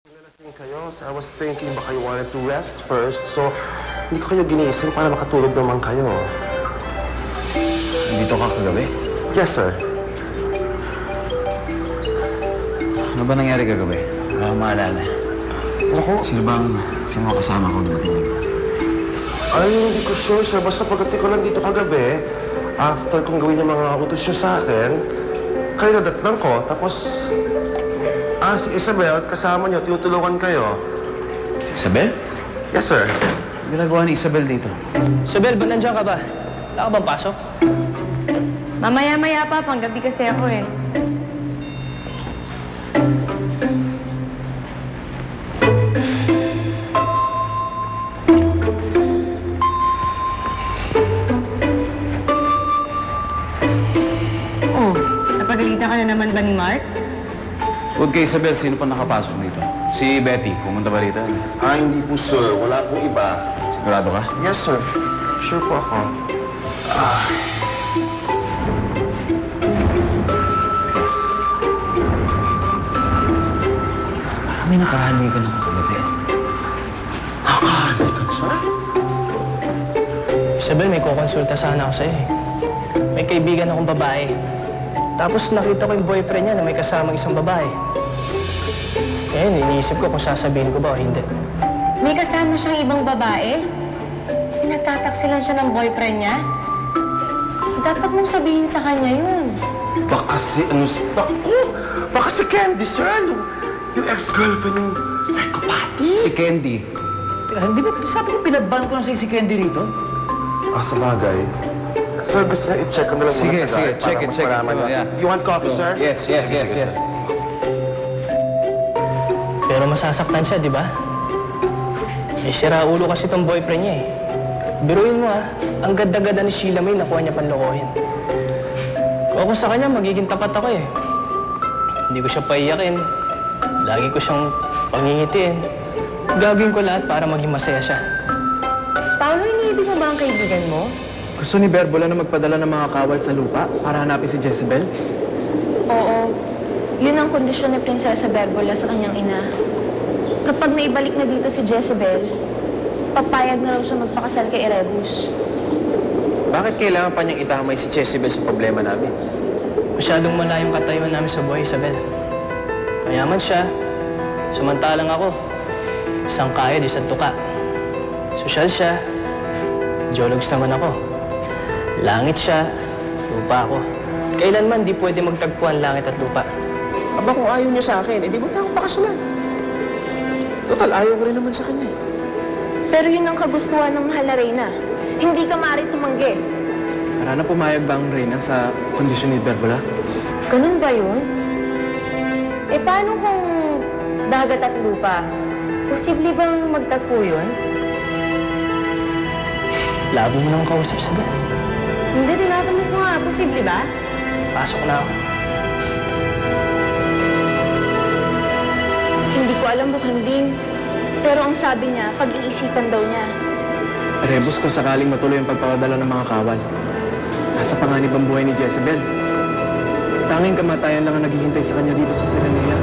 Nalasing kayo, so I was thinking baka you wanted to rest first, so hindi ko kayo ginising para makatulog naman kayo. Nandito ka kagabi? Yes, sir. Ano ba nangyari kagabi? Wala akong maalala. Ako? Sino ang kasama ko dumating? Ay, hindi ko sure, sir. Basta pagdating ko lang dito kagabi, after kong gawin yung mga utos nyo sa akin, kayo nadatnan ko, tapos, si Isabel, kasama nyo, tinutulungan kayo. Isabel? Yes, sir. Ano ginagawa ni Isabel dito? Isabel, ba't nandiyan ka ba? Wala ka bang pasok? Mamaya-maya pa, panggabi kasi ako eh. Oh, napagalitan ka na naman ba ni Mark? Huwag kay Isabel, sino pa nakapasok dito? Si Betty, pumunta ba rito? Hindi po, sir. Wala pong iba. Sigurado ka? Yes, sir. Sure po ako. May nakahalikan ako kagabi. Nakahalikan, sir? Isabel, may kukonsulta sana ako sa'yo eh. May kaibigan akong babae. Tapos nakita ko yung boyfriend niya na may kasamang isang babae. Ngayon, iniisip ko kung sasabihin ko ba o hindi. May kasama siyang ibang babae? Pinagtataksilan siya ng boyfriend niya? Dapat mong sabihin sa kanya yun. Baka si, baka si Candy, sir. Yung ex-girlfriend ng psychopathy. Si Candy. Hindi ba sabi ko pinagban ko lang si Candy rito? Sa bagay. Sir, gusto niya i-check ko na lang Sige, muna sige, para check it, mas check it. malaman niya. Yeah. You want coffee, sir? Yes. Pero masasaktan siya, di ba? Eh, sira ulo kasi itong boyfriend niya eh. Biruin mo ang ganda-ganda ni Sheila May, nakuha niya panlokohin. Kung ako sa kanya, magiging tapat ako eh. Hindi ko siya paiyakin. Lagi ko siyang pangingitiin. Gagawin ko lahat para maging masaya siya. Paolo, iniibig mo ba ang kaibigan mo? Gusto ni Berbola na magpadala ng mga kawal sa lupa para hanapin si Jezebel? Oo. Yun ang kondisyon ni Prinsesa Berbola sa kanyang ina. Kapag naibalik na dito si Jezebel, papayag na raw siya magpakasal kay Erebus. Bakit kailangan pa niyang itamay si Jezebel sa problema namin? Masyadong malayong katayuan namin sa buhay, Isabel. Mayaman siya, samantalang ako. Isang kayod, isang tuka. Sosyal siya, geologs naman ako. Langit siya, lupa ako. Kailanman di pwede magtagpuan langit at lupa. Aba, kung ayaw niya sa akin, edi mo tayong pakasulan. Total, ayaw ko rin naman sa kanya. Pero yun ang kagustuhan ng mahal na Reyna. Hindi ka maaari tumanggi. Para na pumayag ba ang Reyna sa kondisyon ni Berbola? Ganun ba yun? Eh, paano kung dagat at lupa? Posible bang magtagpo yun? Labo mo nang kausap, Isabel. Hindi, tinatanong ko nga. Posible ba? Pasok na ako. Hindi ko alam bukanding. Pero ang sabi niya, pag-iisipan daw niya. Rebus, kung sakaling matuloy ang pagpapadala ng mga kawal, nasa panganib ang buhay ni Jezebel. Tanging kamatayan lang ang naghihintay sa kanya dito sa Sirenea.